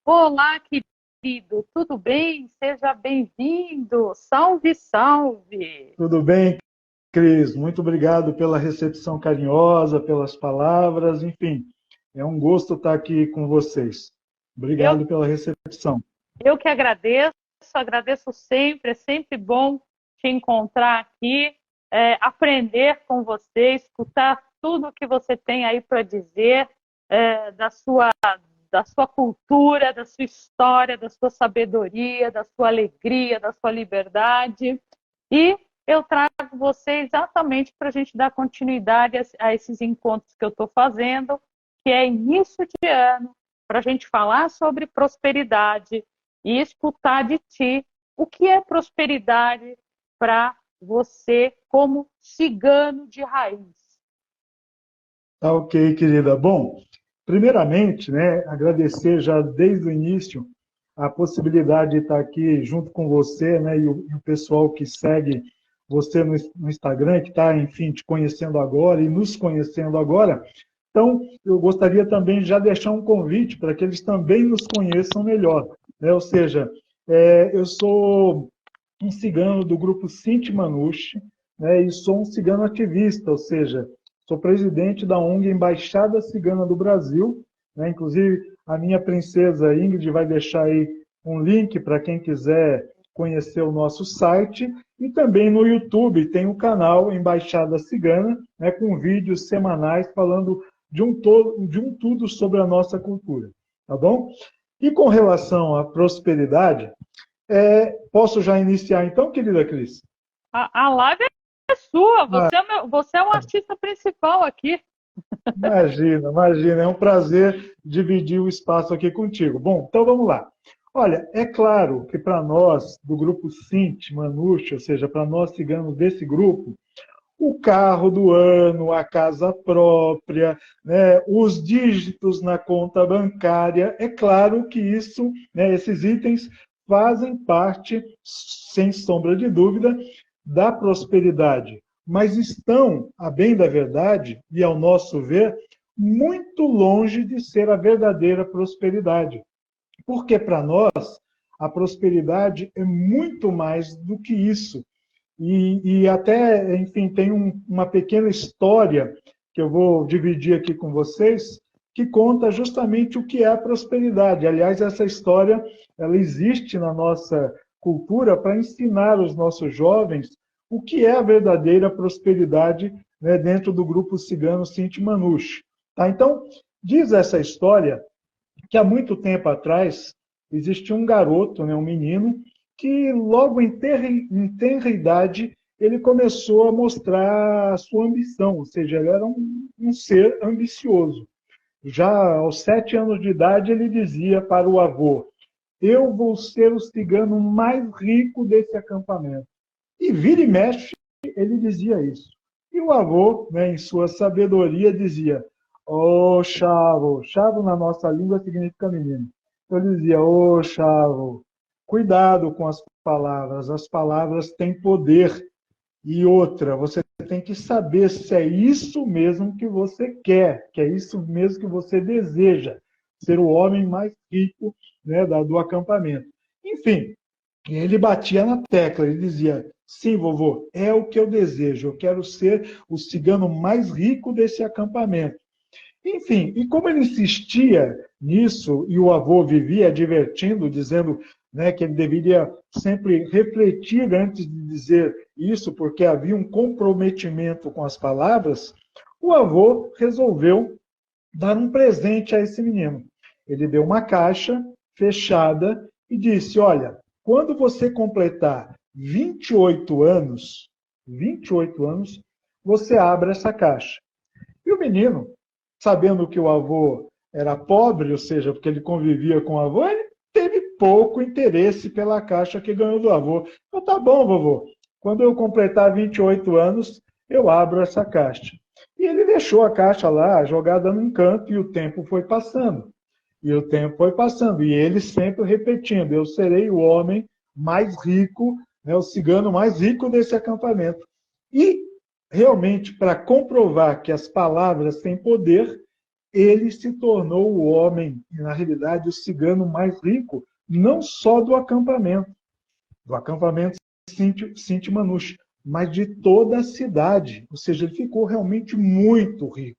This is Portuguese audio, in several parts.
Olá, querido, tudo bem? Seja bem-vindo. Salve, salve. Tudo bem, Cris? Muito obrigado pela recepção carinhosa, pelas palavras, enfim, é um gosto estar aqui com vocês. Eu, Obrigado pela recepção. eu que agradeço sempre, é sempre bom te encontrar aqui, aprender com você, escutar tudo que você tem aí para dizer, da sua cultura, da sua história, da sua sabedoria, da sua alegria, da sua liberdade. E eu trago você exatamente para a gente dar continuidade a esses encontros que eu estou fazendo, que é início de ano, para a gente falar sobre prosperidade e escutar de ti o que é prosperidade para você como cigano de raiz. Tá ok, querida. Bom, primeiramente, né, agradecer já desde o início a possibilidade de estar aqui junto com você, né, e o pessoal que segue você no Instagram, que está, enfim, te conhecendo agora e nos conhecendo agora. Então, eu gostaria também de já deixar um convite para que eles também nos conheçam melhor, né? Ou seja, eu sou um cigano do grupo Sinti Manuche, né? E sou um cigano ativista, ou seja, sou presidente da ONG Embaixada Cigana do Brasil, né? Inclusive, a minha princesa Ingrid vai deixar aí um link para quem quiser conhecer o nosso site. E também no YouTube tem o canal Embaixada Cigana, né, com vídeos semanais falando de um tudo sobre a nossa cultura. Tá bom? E com relação à prosperidade, posso já iniciar então, querida Cris? A live é sua, Ah, você é o artista principal aqui. imagina, imagina, é um prazer dividir o espaço aqui contigo. Bom, então vamos lá. Olha, é claro que para nós, do grupo Sint, Manuche, ou seja, para nós ciganos desse grupo, o carro do ano, a casa própria, né, os dígitos na conta bancária, é claro que isso, né, esses itens fazem parte, sem sombra de dúvida, da prosperidade, mas estão, a bem da verdade, e ao nosso ver, muito longe de ser a verdadeira prosperidade. Porque para nós, a prosperidade é muito mais do que isso. E até, enfim, tem uma pequena história que eu vou dividir aqui com vocês, que conta justamente o que é a prosperidade. Aliás, essa história ela existe na nossa cultura para ensinar os nossos jovens o que é a verdadeira prosperidade, né, dentro do grupo cigano Sinti Manuche. Tá? Então, diz essa história que há muito tempo atrás existia um garoto, né, um menino, que logo tenra idade ele começou a mostrar a sua ambição, ou seja, ele era um ser ambicioso. Já aos 7 anos de idade ele dizia para o avô: eu vou ser o cigano mais rico desse acampamento. E vira e mexe, ele dizia isso. E o avô, né, em sua sabedoria, dizia: ô oh, chavo, chavo na nossa língua significa menino. Então ele dizia: ô oh, chavo, cuidado com as palavras têm poder. E outra, você tem que saber se é isso mesmo que você quer, que é isso mesmo que você deseja, ser o homem mais rico, né, do acampamento. Enfim, ele batia na tecla, ele dizia: sim, vovô, é o que eu desejo, eu quero ser o cigano mais rico desse acampamento. Enfim, e como ele insistia nisso, e o avô vivia advertindo, dizendo, né, que ele deveria sempre refletir antes de dizer isso, porque havia um comprometimento com as palavras, o avô resolveu dar um presente a esse menino. Ele deu uma caixa fechada e disse: olha, quando você completar 28 anos, 28 anos, você abre essa caixa. E o menino, sabendo que o avô era pobre, ou seja, porque ele convivia com o avô, ele teve pouco interesse pela caixa que ganhou do avô. Então, tá bom, vovô. Quando eu completar 28 anos, eu abro essa caixa. E ele deixou a caixa lá, jogada num canto, e o tempo foi passando. E o tempo foi passando. E ele sempre repetindo: eu serei o homem mais rico, né, o cigano mais rico desse acampamento. E realmente, para comprovar que as palavras têm poder, ele se tornou o homem, na realidade, o cigano mais rico, não só do acampamento Sinti Manuche, mas de toda a cidade. Ou seja, ele ficou realmente muito rico,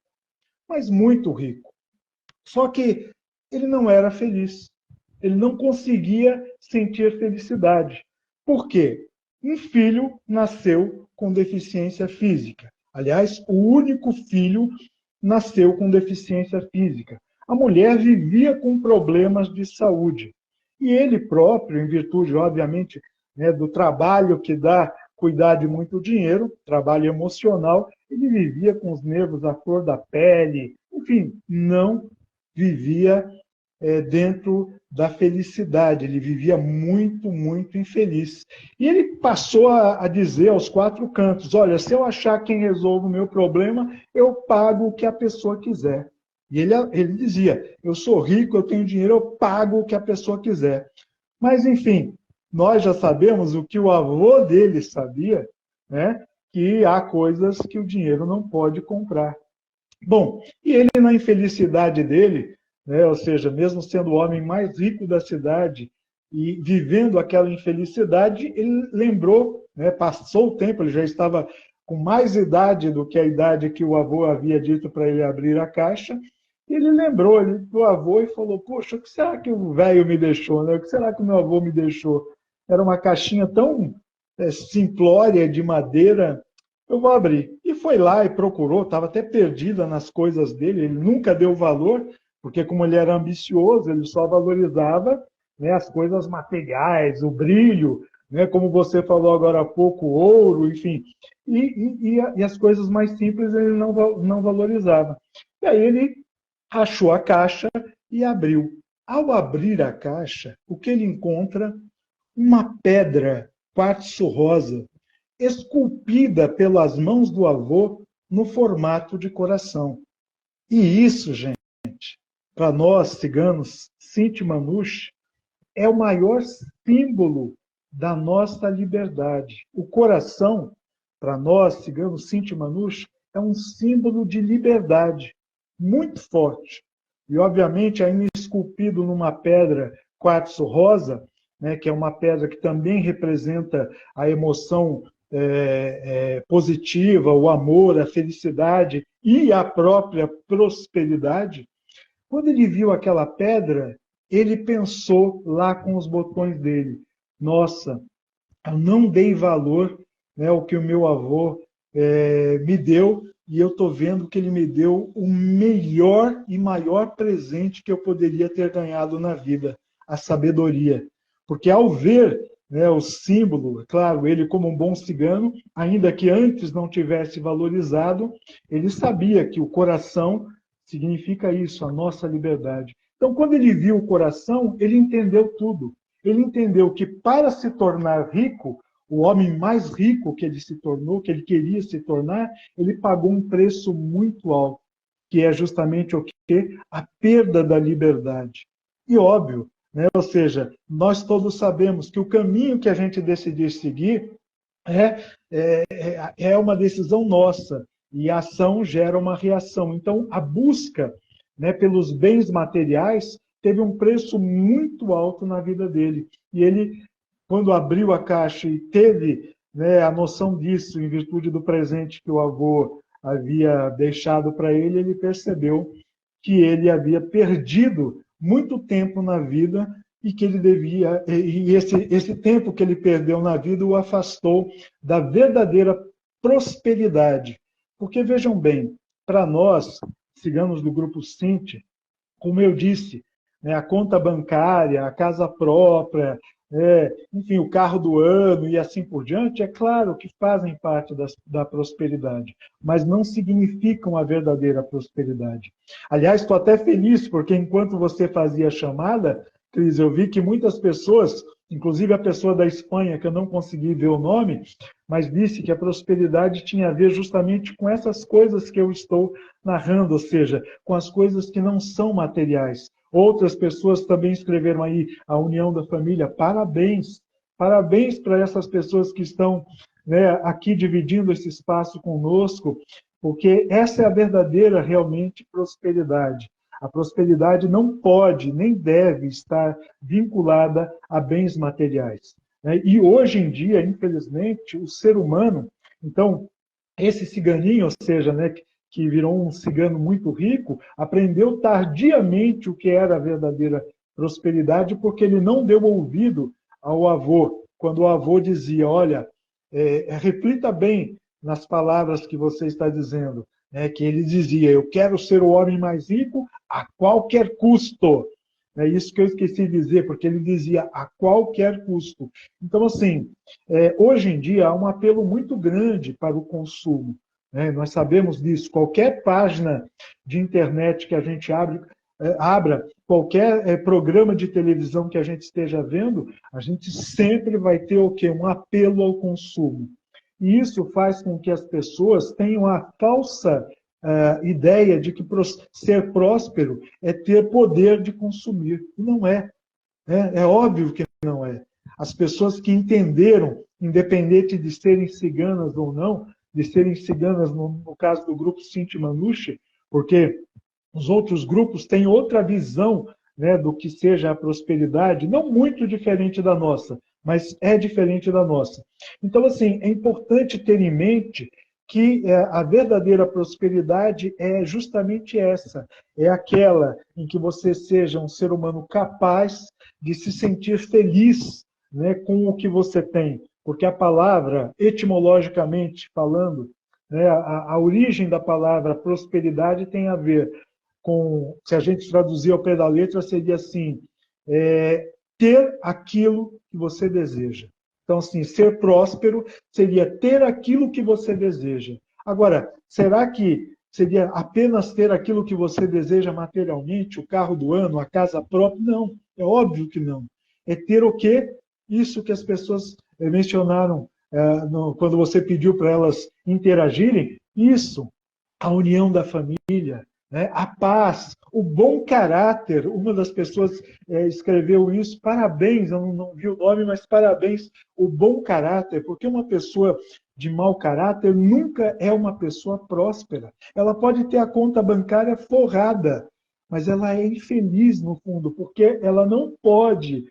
mas muito rico. Só que ele não era feliz. Ele não conseguia sentir felicidade. Por quê? Um filho nasceu com deficiência física. Aliás, o único filho nasceu com deficiência física. A mulher vivia com problemas de saúde. E ele próprio, em virtude, obviamente, né, do trabalho que dá cuidar de muito dinheiro, trabalho emocional, ele vivia com os nervos à flor da pele, enfim, não vivia dentro da felicidade, ele vivia muito, muito infeliz. E ele passou a dizer aos quatro cantos, olha, se eu achar quem resolve o meu problema, eu pago o que a pessoa quiser. E ele dizia, eu sou rico, eu tenho dinheiro, eu pago o que a pessoa quiser. Mas, enfim, nós já sabemos o que o avô dele sabia, né? Que há coisas que o dinheiro não pode comprar. Bom, e ele, na infelicidade dele, né, ou seja, mesmo sendo o homem mais rico da cidade e vivendo aquela infelicidade, ele lembrou, né, passou o tempo, ele já estava com mais idade do que a idade que o avô havia dito para ele abrir a caixa, e ele lembrou do avô e falou, poxa, o que será que o velho me deixou? Né? O que será que o meu avô me deixou? Era uma caixinha tão simplória de madeira, eu vou abrir. E foi lá e procurou, estava até perdida nas coisas dele, ele nunca deu valor, porque como ele era ambicioso, ele só valorizava, né, as coisas materiais, o brilho, né, como você falou agora há pouco, o ouro, enfim. E as coisas mais simples ele não valorizava. E aí ele achou a caixa e abriu. Ao abrir a caixa, o que ele encontra? Uma pedra quartzo rosa, esculpida pelas mãos do avô no formato de coração. E isso, gente, para nós ciganos, Sinti Manuche, é o maior símbolo da nossa liberdade. O coração, para nós ciganos, Sinti Manuche, é um símbolo de liberdade muito forte. E, obviamente, ainda esculpido numa pedra quartzo rosa, né, que é uma pedra que também representa a emoção positiva, o amor, a felicidade e a própria prosperidade. Quando ele viu aquela pedra, ele pensou lá com os botões dele, nossa, eu não dei valor, né, ao que o meu avô me deu, e eu estou vendo que ele me deu o melhor e maior presente que eu poderia ter ganhado na vida, a sabedoria. Porque ao ver, né, o símbolo, claro, ele como um bom cigano, ainda que antes não tivesse valorizado, ele sabia que o coração significa isso, a nossa liberdade. Então, quando ele viu o coração, ele entendeu tudo. Ele entendeu que para se tornar rico, o homem mais rico que ele se tornou, que ele queria se tornar, ele pagou um preço muito alto, que é justamente o quê? A perda da liberdade. E óbvio, né? Ou seja, nós todos sabemos que o caminho que a gente decidir seguir é uma decisão nossa, e a ação gera uma reação. Então, a busca, né, pelos bens materiais teve um preço muito alto na vida dele. E ele, quando abriu a caixa e teve, né, a noção disso, em virtude do presente que o avô havia deixado para ele, ele percebeu que ele havia perdido muito tempo na vida e que ele devia, e esse tempo que ele perdeu na vida o afastou da verdadeira prosperidade. Porque, vejam bem, para nós, ciganos do Grupo Sinti, como eu disse, né, a conta bancária, a casa própria, enfim, o carro do ano e assim por diante, é claro que fazem parte da prosperidade, mas não significam a verdadeira prosperidade. Aliás, estou até feliz, porque enquanto você fazia a chamada, Cris, eu vi que muitas pessoas, inclusive a pessoa da Espanha, que eu não consegui ver o nome, mas disse que a prosperidade tinha a ver justamente com essas coisas que eu estou narrando, ou seja, com as coisas que não são materiais. Outras pessoas também escreveram aí a união da família. Parabéns! Parabéns para essas pessoas que estão, né, aqui dividindo esse espaço conosco. porque essa é a verdadeira, realmente, prosperidade. A prosperidade não pode, nem deve estar vinculada a bens materiais, né? E hoje em dia, infelizmente, o ser humano, então, esse ciganinho, ou seja, né, que virou um cigano muito rico, aprendeu tardiamente o que era a verdadeira prosperidade, porque ele não deu ouvido ao avô, quando o avô dizia, olha, reflita bem nas palavras que você está dizendo, né, que ele dizia, eu quero ser o homem mais rico a qualquer custo. É isso que eu esqueci de dizer, porque ele dizia a qualquer custo. Então, assim, hoje em dia há um apelo muito grande para o consumo, né? Nós sabemos disso. Qualquer página de internet que a gente abra, qualquer programa de televisão que a gente esteja vendo, a gente sempre vai ter o quê? Um apelo ao consumo. E isso faz com que as pessoas tenham a falsa ideia de que ser próspero é ter poder de consumir. E não é. É óbvio que não é. As pessoas que entenderam, independente de serem ciganas ou não, de serem ciganas no caso do grupo Cinti Manouche, porque os outros grupos têm outra visão, né, do que seja a prosperidade, não muito diferente da nossa, mas é diferente da nossa. Então, assim, é importante ter em mente que a verdadeira prosperidade é justamente essa, é aquela em que você seja um ser humano capaz de se sentir feliz, né, com o que você tem, porque a palavra, etimologicamente falando, né, a origem da palavra prosperidade tem a ver com, se a gente traduzir ao pé da letra, seria assim, ter aquilo que você deseja. Então, assim, ser próspero seria ter aquilo que você deseja. Agora, será que seria apenas ter aquilo que você deseja materialmente, o carro do ano, a casa própria? Não, é óbvio que não. É ter o quê? Isso que as pessoas mencionaram quando você pediu para elas interagirem, isso, a união da família, né? A paz, o bom caráter. Uma das pessoas escreveu isso, parabéns, eu não vi o nome, mas parabéns, o bom caráter, porque uma pessoa de mau caráter nunca é uma pessoa próspera. Ela pode ter a conta bancária forrada, mas ela é infeliz no fundo, porque ela não pode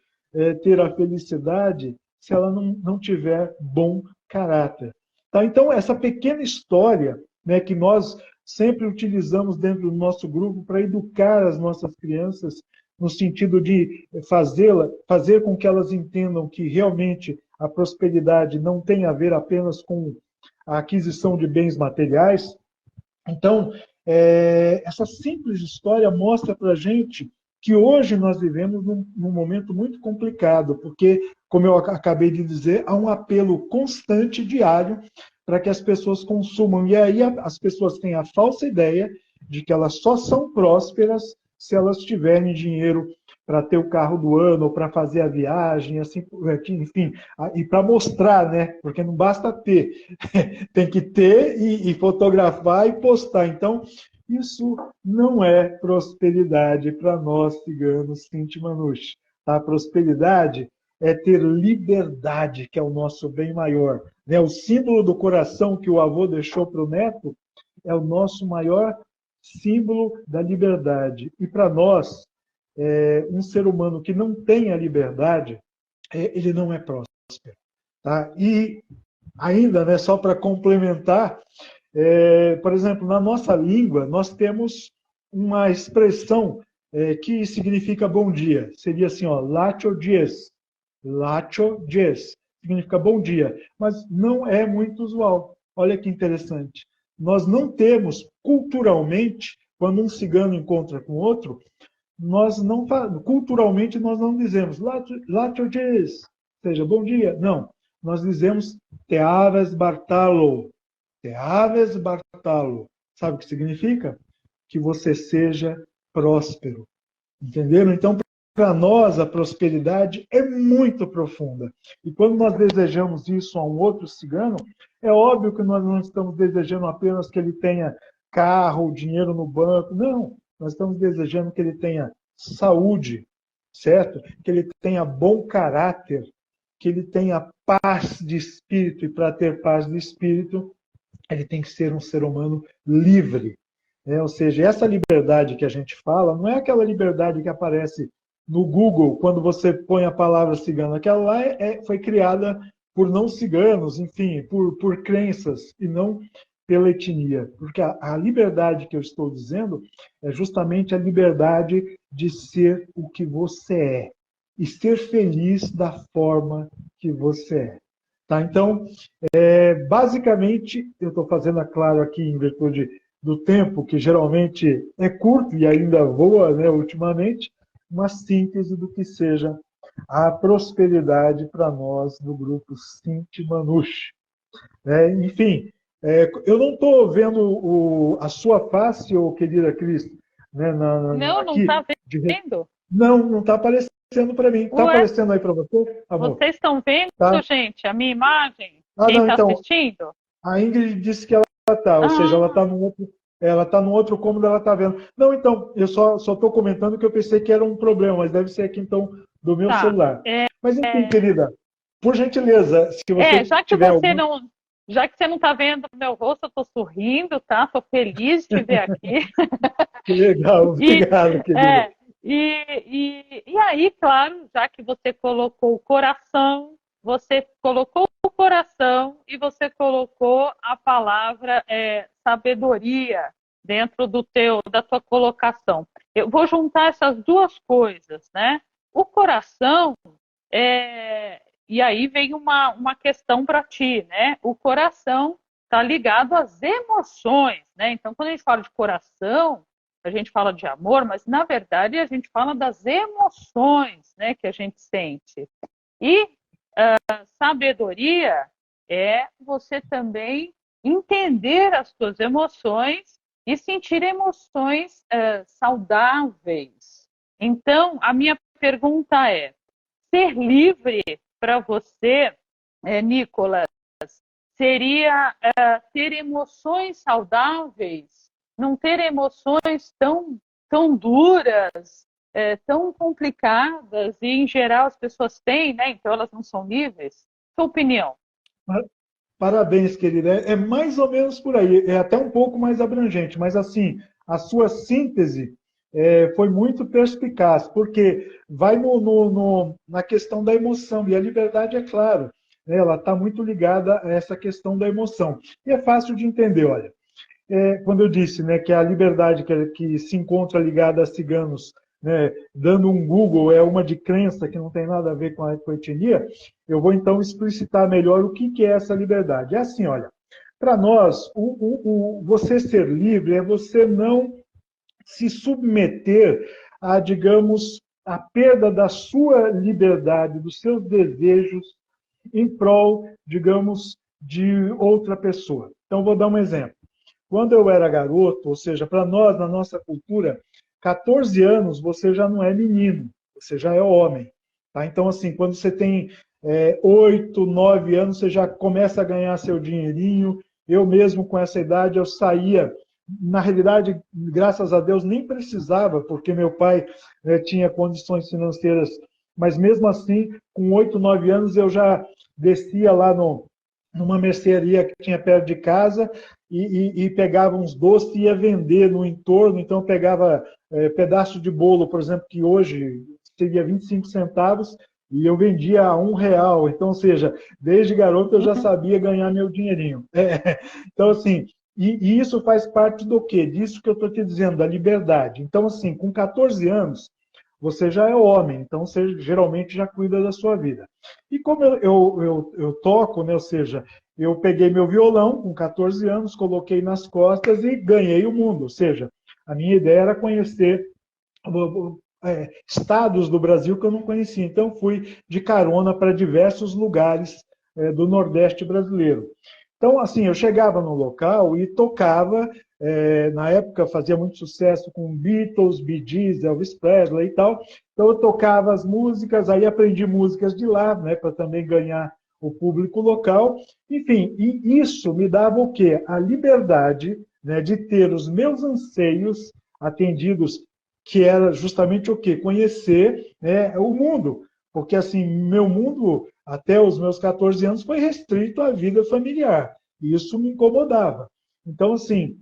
ter a felicidade se ela não tiver bom caráter. Tá? Então, essa pequena história, né, que nós sempre utilizamos dentro do nosso grupo para educar as nossas crianças no sentido de fazer com que elas entendam que realmente a prosperidade não tem a ver apenas com a aquisição de bens materiais. Então, essa simples história mostra para a gente que hoje nós vivemos num momento muito complicado, porque, como eu acabei de dizer, há um apelo constante, diário, para que as pessoas consumam. E aí as pessoas têm a falsa ideia de que elas só são prósperas se elas tiverem dinheiro para ter o carro do ano, ou para fazer a viagem, assim, enfim, e para mostrar, né? Porque não basta ter, tem que ter e fotografar e postar. Então, isso não é prosperidade para nós, ciganos, Cinti Manouche. Tá? Prosperidade é ter liberdade, que é o nosso bem maior. Né? O símbolo do coração que o avô deixou para o neto é o nosso maior símbolo da liberdade. E para nós, um ser humano que não tem a liberdade, ele não é próspero. Tá? E ainda, né, só para complementar, por exemplo, na nossa língua, nós temos uma expressão que significa bom dia. Seria assim, ó, lacho dies. Lacho dies. Significa bom dia. Mas não é muito usual. Olha que interessante. Nós não temos, culturalmente, quando um cigano encontra com outro, culturalmente nós não dizemos lacho dies, seja bom dia. Não. Nós dizemos te aves Bartalo. Te aves Bartalo. Sabe o que significa? Que você seja próspero. Entenderam? Então, para nós, a prosperidade é muito profunda. E quando nós desejamos isso a um outro cigano, é óbvio que nós não estamos desejando apenas que ele tenha carro, dinheiro no banco. Não. Nós estamos desejando que ele tenha saúde, certo? Que ele tenha bom caráter, que ele tenha paz de espírito. E para ter paz de espírito, ele tem que ser um ser humano livre. Né? Ou seja, essa liberdade que a gente fala não é aquela liberdade que aparece no Google quando você põe a palavra cigano. Aquela lá foi criada por não ciganos, enfim, por crenças e não pela etnia. Porque a liberdade que eu estou dizendo é justamente a liberdade de ser o que você é e ser feliz da forma que você é. Tá? Então, basicamente, eu estou fazendo, claro, aqui em virtude do tempo, que geralmente é curto e ainda voa, né, ultimamente, uma síntese do que seja a prosperidade para nós do grupo Cinti Manouche. Enfim, eu não estou vendo a sua face, ô, querida Cris, né, Não, não aqui. está vendo? Não está aparecendo para mim. Está Ué, aparecendo aí para você, amor? vocês estão vendo, Tá? gente, a minha imagem? Ah, Quem não, está então, assistindo? a Ingrid disse que ela está, ou seja, Ah, ela está no outro cômodo, ela está vendo. Não, então, eu só estou comentando que eu pensei que era um problema, mas deve ser aqui, então, do meu tá. celular. Mas, enfim, querida, por gentileza, se você Já que tiver você algum... não, já que você não está vendo o meu rosto, eu estou sorrindo, tá? Estou feliz de te ver aqui. Que legal, E, obrigado, querida. é, e aí, claro, já que você colocou o coração, você colocou o coração e você colocou a palavra sabedoria dentro da tua colocação. Eu vou juntar essas duas coisas, né? O coração e aí vem uma questão para ti, né? O coração está ligado às emoções, né? Então, quando a gente fala de coração, a gente fala de amor, mas na verdade a gente fala das emoções, né, que a gente sente. E sabedoria é você também entender as suas emoções e sentir emoções saudáveis. Então, a minha pergunta é: ser livre para você, Nicolas, seria ter emoções saudáveis, não ter emoções tão duras, tão complicadas, e em geral as pessoas têm, né? Então elas não são livres. Sua opinião? Parabéns, querida. É mais ou menos por aí. É até um pouco mais abrangente, mas assim, a sua síntese foi muito perspicaz, porque vai na questão da emoção, e a liberdade, é claro, né, ela está muito ligada a essa questão da emoção. E é fácil de entender, olha. Quando eu disse, né, que a liberdade que se encontra ligada a ciganos, né, dando um Google, é uma de crença que não tem nada a ver com a etnia, eu vou então explicitar melhor o que é essa liberdade. É assim, olha, para nós, você ser livre é você não se submeter a, digamos, a perda da sua liberdade, dos seus desejos, em prol, digamos, de outra pessoa. Então, vou dar um exemplo. Quando eu era garoto, ou seja, para nós, na nossa cultura, 14 anos você já não é menino, você já é homem. Tá? Então, assim, quando você tem 8, 9 anos, você já começa a ganhar seu dinheirinho. Eu mesmo, com essa idade, eu saía. Na realidade, graças a Deus, nem precisava, porque meu pai tinha condições financeiras, mas mesmo assim, com 8, 9 anos, eu já descia lá numa mercearia que tinha perto de casa e pegava uns doces e ia vender no entorno. Então, eu pegava pedaço de bolo, por exemplo, que hoje seria 25 centavos, e eu vendia a R$ 1. Então, ou seja, desde garoto eu já sabia ganhar meu dinheirinho. Então, assim, e isso faz parte do quê? Disso que eu estou te dizendo, da liberdade. Então, assim, com 14 anos, você já é homem, então você geralmente já cuida da sua vida. E como eu toco, né, ou seja, eu peguei meu violão com 14 anos, coloquei nas costas e ganhei o mundo. Ou seja, a minha ideia era conhecer estados do Brasil que eu não conhecia. Então, fui de carona para diversos lugares do Nordeste brasileiro. Então, assim, eu chegava no local e tocava. Na época, fazia muito sucesso com Beatles, Bee Gees, Elvis Presley e tal. Então, eu tocava as músicas, aí aprendi músicas de lá, né, para também ganhar o público local. Enfim, e isso me dava o quê? A liberdade, né, de ter os meus anseios atendidos, que era justamente o quê? Conhecer, né, o mundo. Porque, assim, meu mundo, até os meus 14 anos, foi restrito à vida familiar. E isso me incomodava. Então, assim,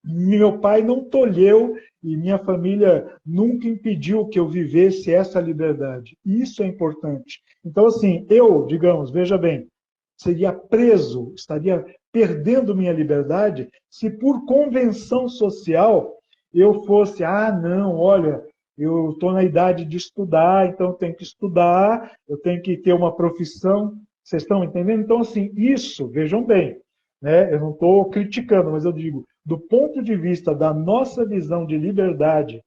meu pai não tolheu e minha família nunca impediu que eu vivesse essa liberdade. Isso é importante. Então, assim, eu, digamos, veja bem, seria preso, estaria perdendo minha liberdade se por convenção social eu fosse, ah, não, olha, eu estou na idade de estudar, então eu tenho que estudar, eu tenho que ter uma profissão. Vocês estão entendendo? Então, assim, isso, vejam bem, né? Eu não estou criticando, mas eu digo, do ponto de vista da nossa visão de liberdade,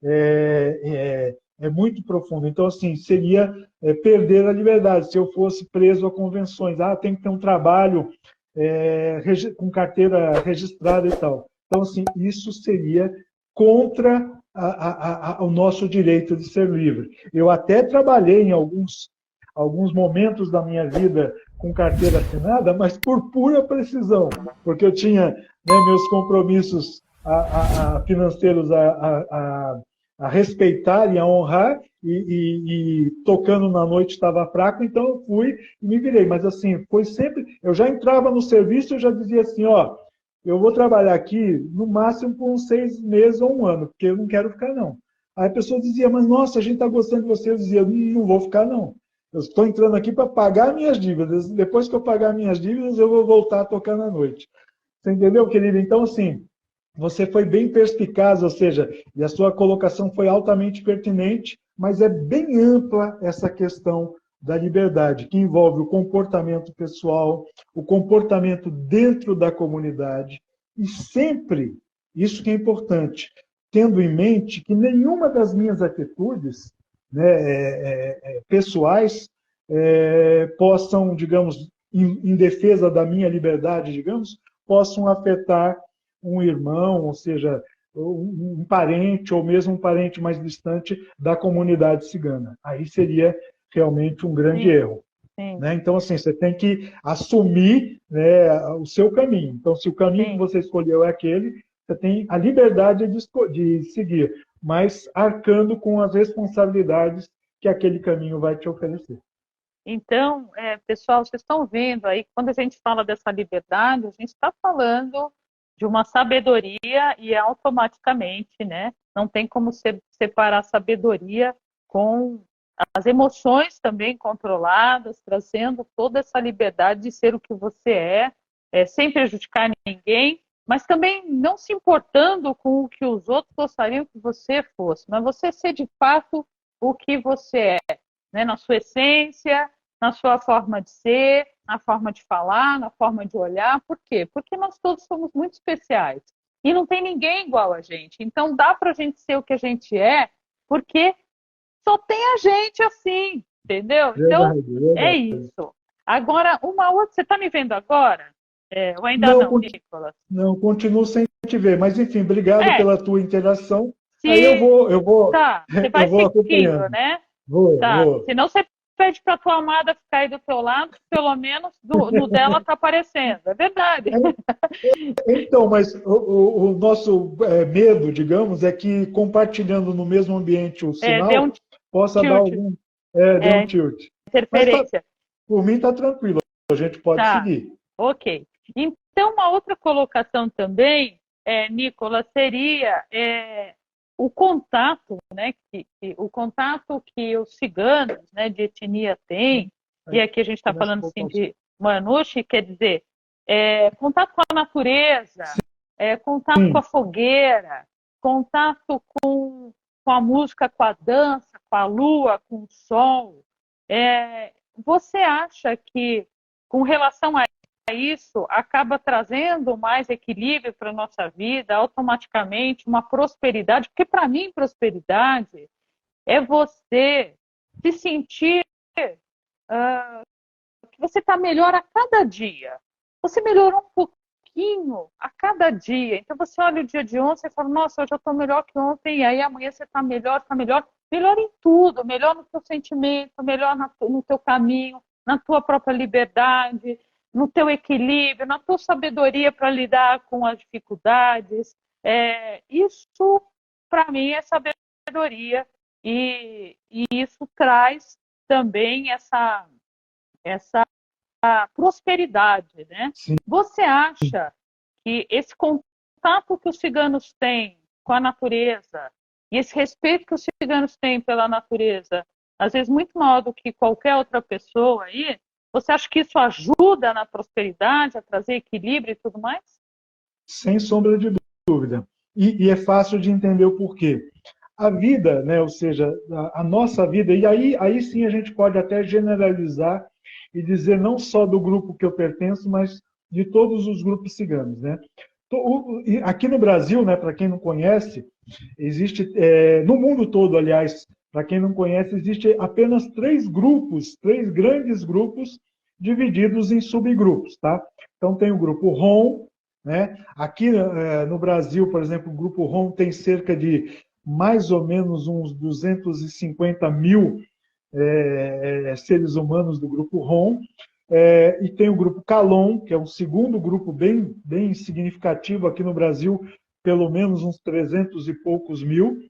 é muito profundo. Então, assim, seria perder a liberdade se eu fosse preso a convenções. Ah, tem que ter um trabalho com carteira registrada e tal. Então, assim, isso seria contra o nosso direito de ser livre. Eu até trabalhei em alguns momentos da minha vida com carteira assinada, mas por pura precisão, porque eu tinha, né, meus compromissos financeiros a respeitar e a honrar, e tocando na noite estava fraco, então eu fui e me virei. Mas assim, foi sempre. Eu já entrava no serviço e já dizia assim: ó, eu vou trabalhar aqui no máximo por uns 6 meses ou um ano, porque eu não quero ficar, não. Aí a pessoa dizia: mas nossa, a gente está gostando de você. Eu dizia: não vou ficar, não. Eu estou entrando aqui para pagar minhas dívidas. Depois que eu pagar minhas dívidas, eu vou voltar a tocar na noite. Você entendeu, querido? Então, assim, você foi bem perspicaz, ou seja, e a sua colocação foi altamente pertinente, mas é bem ampla essa questão da liberdade, que envolve o comportamento pessoal, o comportamento dentro da comunidade, e sempre, isso que é importante, tendo em mente que nenhuma das minhas atitudes, né, pessoais possam, digamos, em defesa da minha liberdade, digamos, possam afetar um irmão, ou seja, um parente, ou mesmo um parente mais distante da comunidade cigana. Aí seria realmente um grande Sim, erro. sim, Né? Então, assim, você tem que assumir, né, o seu caminho. Então, se o caminho que sim. você escolheu é aquele, você tem a liberdade de seguir, mas arcando com as responsabilidades que aquele caminho vai te oferecer. Então, pessoal, vocês estão vendo aí, quando a gente fala dessa liberdade, a gente está falando de uma sabedoria e automaticamente, né? Não tem como separar a sabedoria com as emoções também controladas, trazendo toda essa liberdade de ser o que você sem prejudicar ninguém, mas também não se importando com o que os outros gostariam que você fosse, mas você ser de fato o que você é, né? Na sua essência, na sua forma de ser, na forma de falar, na forma de olhar. Por quê? Porque nós todos somos muito especiais. E não tem ninguém igual a gente. Então dá para a gente ser o que a gente é, porque só tem a gente assim, entendeu? Então Verdade, é verdade. isso. Agora, uma outra. Você está me vendo agora? Ou ainda Não, não, Nicolas? não, continuo sem te ver, mas enfim, obrigado É, pela tua interação. Aí eu se. vou, eu vou, Tá, você vai eu vou seguindo, acompanhando. né? Vou, Tá. vou. Senão você pede para tua amada ficar aí do teu lado, pelo menos no dela tá aparecendo. É verdade. Então, mas o nosso medo, digamos, é que compartilhando no mesmo ambiente o Deu um sinal possa dar tilt, algum, dê um é, tilt. Mas tá, interferência. por mim está tranquilo, a gente pode Tá, seguir. ok. Então, uma outra colocação também, Nicolas, seria o contato, né, o contato que os ciganos, né, de etnia têm, e Aí, aqui a gente está começa a falando voltar assim o som. de Manouche, quer dizer, contato com a natureza, contato com a Sim, fogueira, contato com a música, com a dança, com a lua, com o sol. Você acha que, com relação a isso, acaba trazendo mais equilíbrio para a nossa vida, automaticamente, uma prosperidade? Porque, para mim, prosperidade é você se sentir que você está melhor a cada dia. Você melhorou um pouquinho a cada dia. Então, você olha o dia de ontem e fala, nossa, hoje eu estou melhor que ontem, e aí amanhã você está melhor. Melhor em tudo, melhor no teu sentimento, melhor no teu caminho, na tua própria liberdade, no teu equilíbrio, na tua sabedoria para lidar com as dificuldades. Isso, para mim, é sabedoria, e isso traz também essa prosperidade, né? Sim. Você acha que esse contato que os ciganos têm com a natureza e esse respeito que os ciganos têm pela natureza, às vezes muito maior do que qualquer outra pessoa aí, você acha que isso ajuda na prosperidade, a trazer equilíbrio e tudo mais? Sem sombra de dúvida. E é fácil de entender o porquê. A vida, né, ou seja, a nossa vida, e aí sim a gente pode até generalizar e dizer não só do grupo que eu pertenço, mas de todos os grupos ciganos. Né? Aqui no Brasil, né, para quem não conhece, existe, no mundo todo, aliás, para quem não conhece, existe apenas três grupos, três grandes grupos divididos em subgrupos. Tá? Então tem o grupo Rom, né? Aqui no Brasil, por exemplo, o grupo Rom tem cerca de mais ou menos uns 250 mil seres humanos do grupo Rom, e tem o grupo Calon, que é um segundo grupo bem significativo aqui no Brasil, pelo menos uns 300 e poucos mil,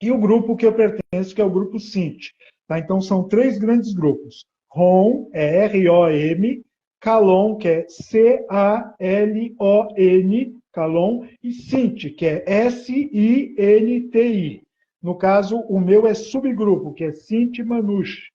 e o grupo que eu pertenço, que é o grupo Sinti. Tá? Então, são três grandes grupos. Rom, é R-O-M, Calon, que é C-A-L-O-N, Calon, e Sinti, que é S-I-N-T-I. No caso, o meu é subgrupo, que é Sinti Manouche.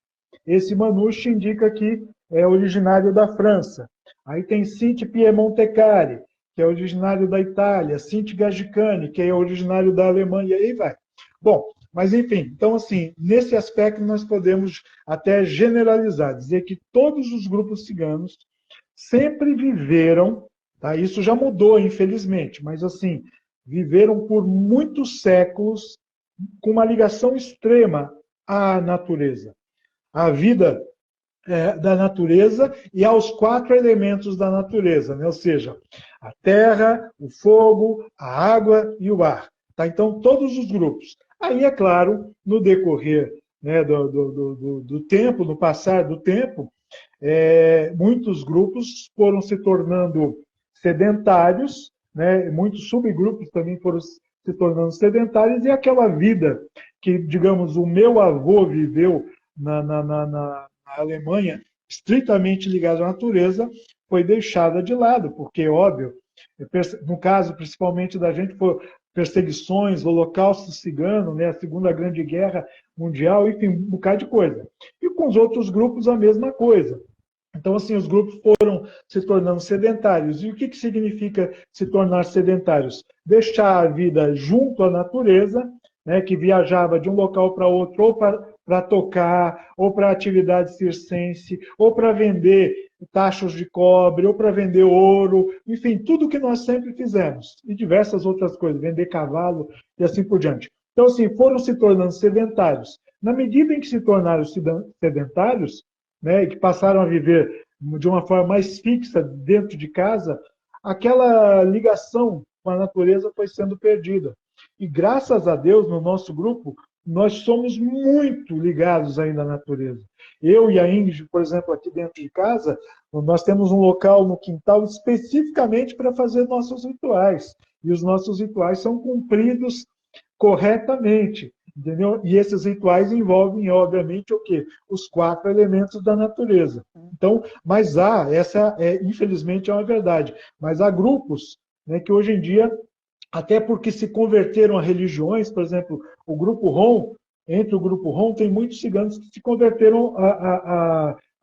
Esse Manouche indica que é originário da França. Aí tem Sinti Piemontecari, que é originário da Itália, Sinti Gagicani, que é originário da Alemanha, e aí vai. Bom, mas enfim, então assim, nesse aspecto nós podemos até generalizar, dizer que todos os grupos ciganos sempre viveram, tá? Isso já mudou, infelizmente, mas assim, viveram por muitos séculos com uma ligação extrema à natureza, à vida da natureza e aos quatro elementos da natureza, né? Ou seja, a terra, o fogo, a água e o ar. Tá? Então, todos os grupos. Aí, é claro, no decorrer, né, do tempo, no passar do tempo, muitos grupos foram se tornando sedentários, né? Muitos subgrupos também foram se tornando sedentários, e aquela vida que, digamos, o meu avô viveu na Alemanha, estritamente ligada à natureza, foi deixada de lado, porque, óbvio, no caso principalmente da gente, foi perseguições, holocausto cigano, né, a Segunda Grande Guerra Mundial, enfim, um bocado de coisa. E com os outros grupos a mesma coisa. Então, assim, os grupos foram se tornando sedentários. E o que significa se tornar sedentários? Deixar a vida junto à natureza, né, que viajava de um local para outro, ou para tocar, ou para atividade circense, ou para vender tachos de cobre, ou para vender ouro, enfim, tudo que nós sempre fizemos. E diversas outras coisas, vender cavalo e assim por diante. Então, assim, foram se tornando sedentários. Na medida em que se tornaram sedentários, né, e que passaram a viver de uma forma mais fixa dentro de casa, aquela ligação com a natureza foi sendo perdida. E graças a Deus, no nosso grupo, nós somos muito ligados ainda à natureza. Eu e a Ingrid, por exemplo, aqui dentro de casa, nós temos um local no quintal especificamente para fazer nossos rituais. E os nossos rituais são cumpridos corretamente. Entendeu? E esses rituais envolvem, obviamente, o quê? Os quatro elementos da natureza. Então, mas infelizmente é uma verdade, mas há grupos, né, que hoje em dia, até porque se converteram a religiões, por exemplo, o grupo Rom, entre o grupo Rom tem muitos ciganos que se converteram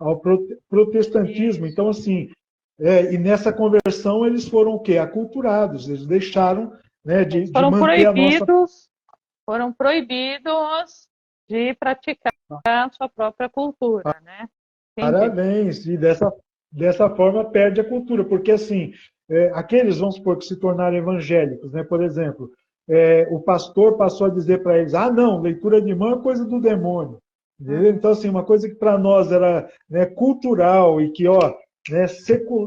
ao protestantismo. Então, assim, e nessa conversão eles foram o quê? Aculturados, eles deixaram, né, de manter a nossa... Foram proibidos de praticar a sua própria cultura, né? Entendi. Parabéns! E dessa forma perde a cultura, porque assim, aqueles, vamos supor, que se tornaram evangélicos, né? Por exemplo, o pastor passou a dizer para eles, não, leitura de mão é coisa do demônio. Entendeu? Então, assim, uma coisa que para nós era, né, cultural e que, né,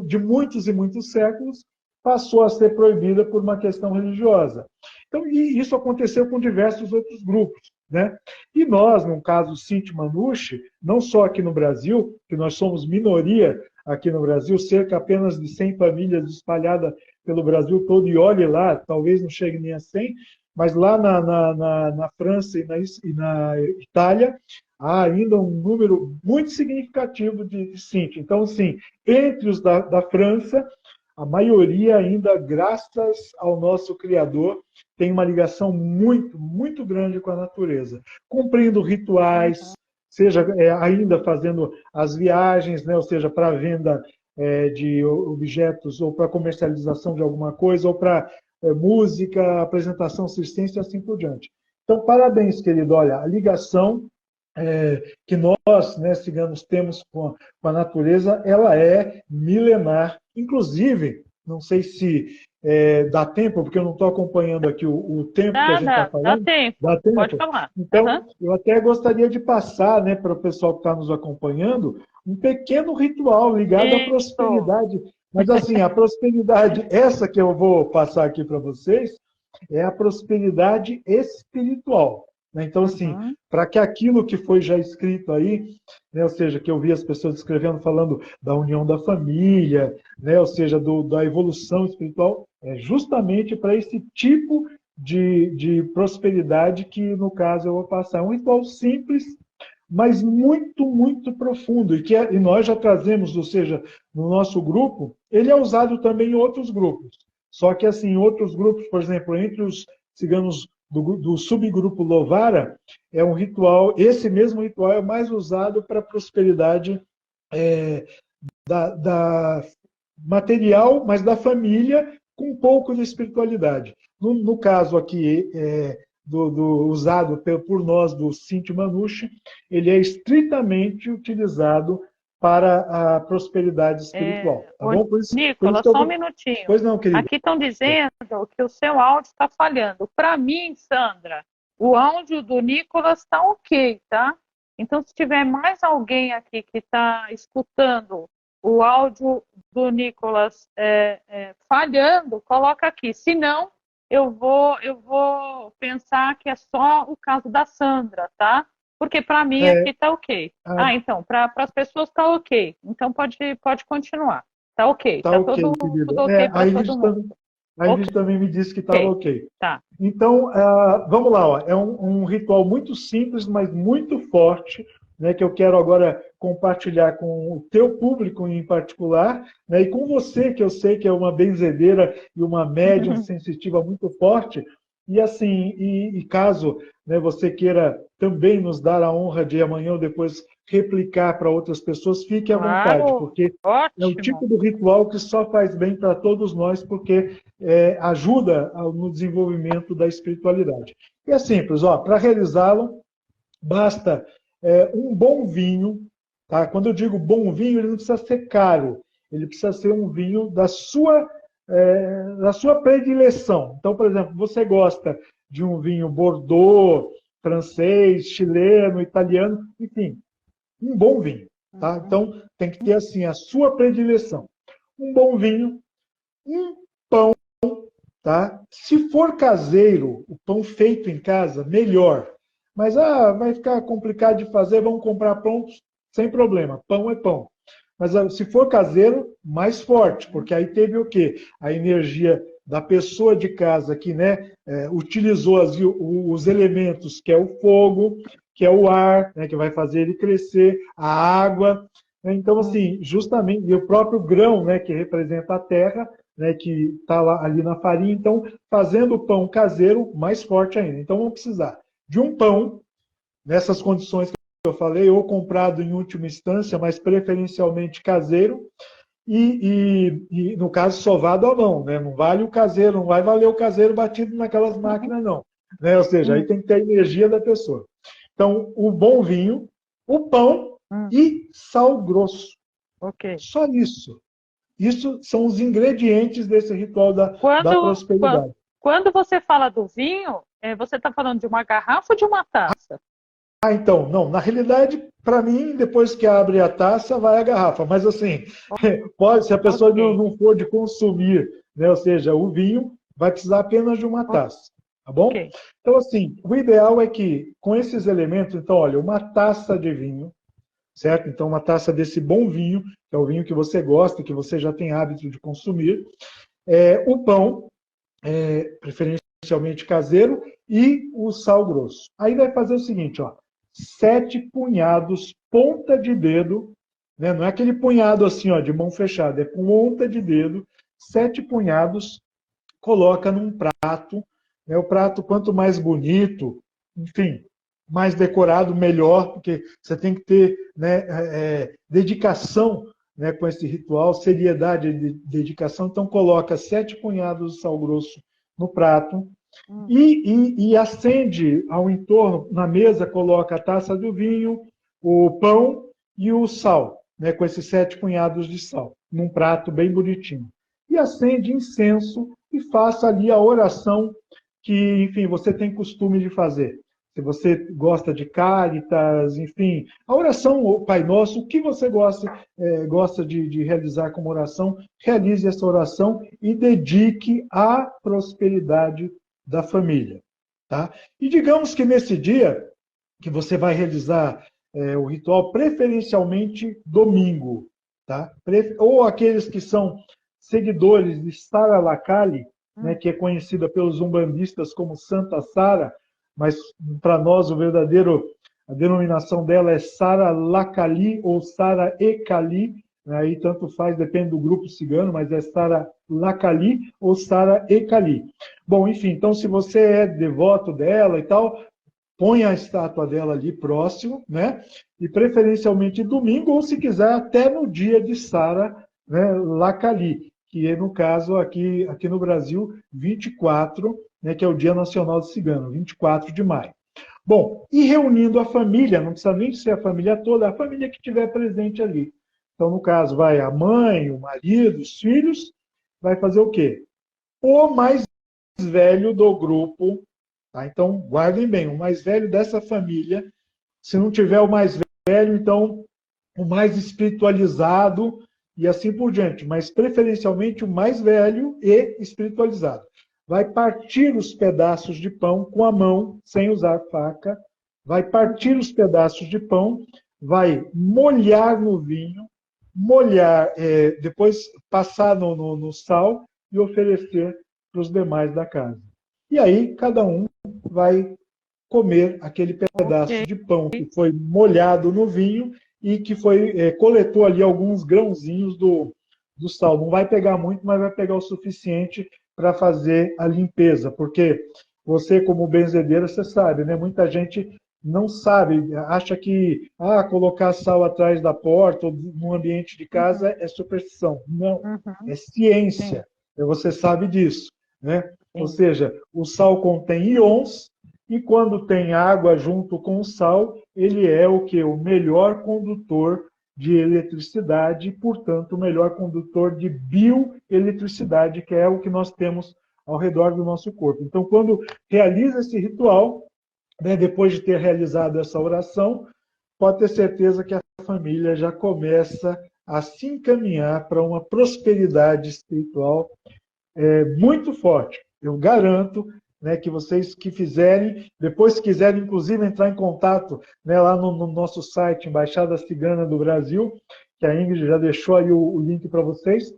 de muitos e muitos séculos, passou a ser proibida por uma questão religiosa. Então, e isso aconteceu com diversos outros grupos, né? E nós, no caso Sinti Manouche, não só aqui no Brasil, que nós somos minoria aqui no Brasil, cerca apenas de 100 famílias espalhadas pelo Brasil todo, e olhe lá, talvez não chegue nem a 100, mas lá na França e na Itália, há ainda um número muito significativo de Sinti. Então, sim, entre os da França, a maioria ainda, graças ao nosso Criador, tem uma ligação muito, muito grande com a natureza, cumprindo rituais, seja ainda fazendo as viagens, né, ou seja, para venda de objetos ou para comercialização de alguma coisa, ou para música, apresentação circense e assim por diante. Então, parabéns, querido. Olha, a ligação que nós, né, ciganos, temos com a natureza, ela é milenar. Inclusive, não sei se dá tempo, porque eu não estou acompanhando aqui o tempo que a gente está Dá falando. tempo. Dá Pode tempo? falar. Então, eu até gostaria de passar, né, para o pessoal que está nos acompanhando, um pequeno ritual ligado à Isso. prosperidade. Mas, assim, a prosperidade, essa que eu vou passar aqui para vocês, é a prosperidade espiritual. Né? Então, assim, para que aquilo que foi já escrito aí, né, ou seja, que eu vi as pessoas escrevendo, falando da união da família, né, ou seja, da evolução espiritual, é justamente para esse tipo de prosperidade que, no caso, eu vou passar. Um ritual simples, mas muito, muito profundo, e nós já trazemos, ou seja, no nosso grupo, ele é usado também em outros grupos. Só que, assim, em outros grupos, por exemplo, entre os ciganos do subgrupo Lovara, é um ritual, esse mesmo ritual é mais usado para a prosperidade da material, mas da família, com um pouco de espiritualidade. No caso aqui, usado por nós do Cinti Manushi, ele é estritamente utilizado para a prosperidade espiritual. Tá bom? Por isso Nicolas, que eu só um vou... minutinho. Pois não, querido. Aqui estão dizendo que o seu áudio está falhando. Para mim, Sandra, o áudio do Nicolas está ok, tá? Então, se tiver mais alguém aqui que está escutando o áudio do Nicolas falhando, coloca aqui. Se não, eu vou pensar que é só o caso da Sandra, tá? Porque para mim aqui está ok. Então, para as pessoas está ok. Então pode continuar. Está ok. Tá ok, tudo querida. ok para todo mundo. A Ingrid também me disse que estava ok. Tá. Então, vamos lá. Ó. É um ritual muito simples, mas muito forte, né, que eu quero agora compartilhar com o teu público em particular, né, e com você, que eu sei que é uma benzedeira e uma médium sensitiva muito forte. E assim, caso, né, você queira também nos dar a honra de amanhã ou depois replicar para outras pessoas, fique à vontade, porque é o tipo do ritual que só faz bem para todos nós, porque ajuda no desenvolvimento da espiritualidade. E é simples, para realizá-lo, basta um bom vinho. Tá? Quando eu digo bom vinho, ele não precisa ser caro, ele precisa ser um vinho da sua predileção. Então, por exemplo, você gosta de um vinho Bordeaux, francês, chileno, italiano, enfim, um bom vinho. Tá? Então, tem que ter assim a sua predileção. Um bom vinho, um pão, tá? Se for caseiro, o pão feito em casa, melhor. Mas vai ficar complicado de fazer, vamos comprar pão sem problema. Pão é pão. Mas se for caseiro, mais forte, porque aí teve o quê? A energia da pessoa de casa que, né, utilizou os elementos, que é o fogo, que é o ar, né, que vai fazer ele crescer, a água. Né? Então, assim, justamente, e o próprio grão, né, que representa a terra, né, que está ali na farinha. Então, fazendo o pão caseiro, mais forte ainda. Então, vamos precisar de um pão, nessas condições que eu falei, ou comprado em última instância, mas preferencialmente caseiro, e no caso, sovado à mão. Né? Não vale o caseiro, não vai valer o caseiro batido naquelas máquinas, não. Né? Ou seja, aí tem que ter a energia da pessoa. Então, o bom vinho, o pão e sal grosso. Okay. Só isso. Isso são os ingredientes desse ritual da prosperidade. Quando você fala do vinho, você está falando de uma garrafa ou de uma taça? Então, não. Na realidade, para mim, depois que abre a taça, vai a garrafa. Mas assim, se a pessoa não for de consumir, né, ou seja, o vinho, vai precisar apenas de uma taça. Tá bom? Okay. Então, assim, o ideal é que, com esses elementos, então, olha, uma taça de vinho, certo? Então, uma taça desse bom vinho, que é o vinho que você gosta, que você já tem hábito de consumir, o pão, preferencialmente caseiro, e o sal grosso. Aí vai fazer o seguinte, ó, 7 punhados, ponta de dedo, né? Não é aquele punhado assim, ó, de mão fechada, é ponta de dedo, 7 punhados, coloca num prato, né? O prato, quanto mais bonito, enfim, mais decorado, melhor, porque você tem que ter, né, dedicação, né, com esse ritual, seriedade de dedicação. Então, coloca 7 punhados de sal grosso no prato e acende ao entorno, na mesa, coloca a taça do vinho, o pão e o sal, né, com esses 7 punhados de sal, num prato bem bonitinho. E acende incenso e faça ali a oração que, enfim, você tem costume de fazer. Se você gosta de Cáritas, enfim, a oração, o Pai Nosso, o que você gosta de realizar como oração, realize essa oração e dedique à prosperidade da família. Tá? E digamos que nesse dia que você vai realizar o ritual, preferencialmente domingo, tá? Ou aqueles que são seguidores de Sara Lacali, né, que é conhecida pelos umbandistas como Santa Sara, mas para nós a denominação dela é Sara Lacali ou Sara Ekali, né, aí tanto faz, depende do grupo cigano, mas é Sara Lacali ou Sara Ekali. Bom, enfim, então se você é devoto dela e tal, põe a estátua dela ali próximo, né? E preferencialmente domingo, ou se quiser, até no dia de Sara, né, Lacali, que é, no caso, aqui no Brasil, 24, né, que é o Dia Nacional do Cigano, 24 de maio. Bom, e reunindo a família, não precisa nem ser a família toda, a família que estiver presente ali. Então, no caso, vai a mãe, o marido, os filhos, vai fazer o quê? O mais velho do grupo, tá? Então, guardem bem, o mais velho dessa família, se não tiver o mais velho, então o mais espiritualizado e assim por diante, mas preferencialmente o mais velho e espiritualizado. Vai partir os pedaços de pão com a mão, sem usar faca, vai partir os pedaços de pão, vai molhar no vinho, molhar, depois passar no sal e oferecer para os demais da casa. E aí cada um vai comer aquele pedaço de pão que foi molhado no vinho e que coletou ali alguns grãozinhos do sal. Não vai pegar muito, mas vai pegar o suficiente para fazer a limpeza, porque você, como benzedeira, você sabe, né? Muita gente não sabe, acha que colocar sal atrás da porta ou no ambiente de casa é superstição. Não, é ciência. Você sabe disso, né? Ou seja, o sal contém íons e quando tem água junto com o sal, ele é o que? O melhor condutor de eletricidade e, portanto, o melhor condutor de bioeletricidade, que é o que nós temos ao redor do nosso corpo. Então, quando realiza esse ritual, né, depois de ter realizado essa oração, pode ter certeza que a família já começa a se encaminhar para uma prosperidade espiritual muito forte. Eu garanto, né, que vocês que fizerem, depois se quiserem, inclusive, entrar em contato, né, lá no nosso site, Embaixada Cigana do Brasil, que a Ingrid já deixou aí o link para vocês,